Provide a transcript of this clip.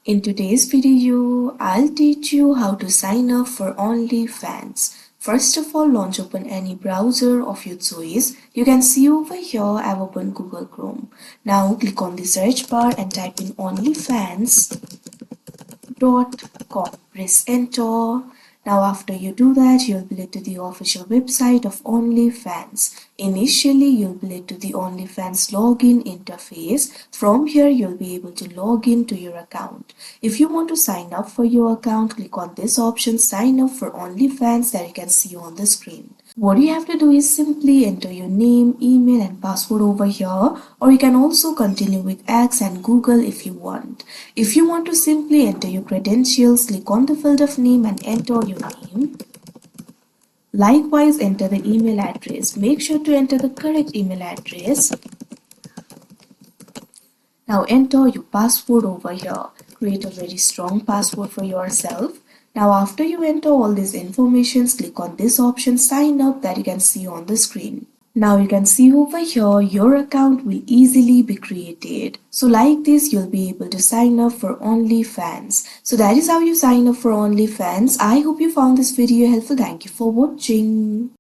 In today's video, I'll teach you how to sign up for OnlyFans. First of all, launch open any browser of your choice. You can see over here I've opened Google Chrome. Now click on the search bar and type in onlyfans.com. Press enter. Now after you do that, you'll be led to the official website of OnlyFans. Initially, you'll be led to the OnlyFans login interface. From here, you'll be able to log in to your account. If you want to sign up for your account, click on this option, sign up for OnlyFans, that you can see on the screen. What you have to do is simply enter your name, email and password over here, or you can also continue with X and Google if you want. If you want to simply enter your credentials, click on the field of name and enter your name. Likewise, enter the email address. Make sure to enter the correct email address. Now enter your password over here. Create a very strong password for yourself. Now after you enter all these informations, click on this option sign up that you can see on the screen. Now you can see over here your account will easily be created. So like this you'll be able to sign up for OnlyFans. So that is how you sign up for OnlyFans. I hope you found this video helpful. Thank you for watching.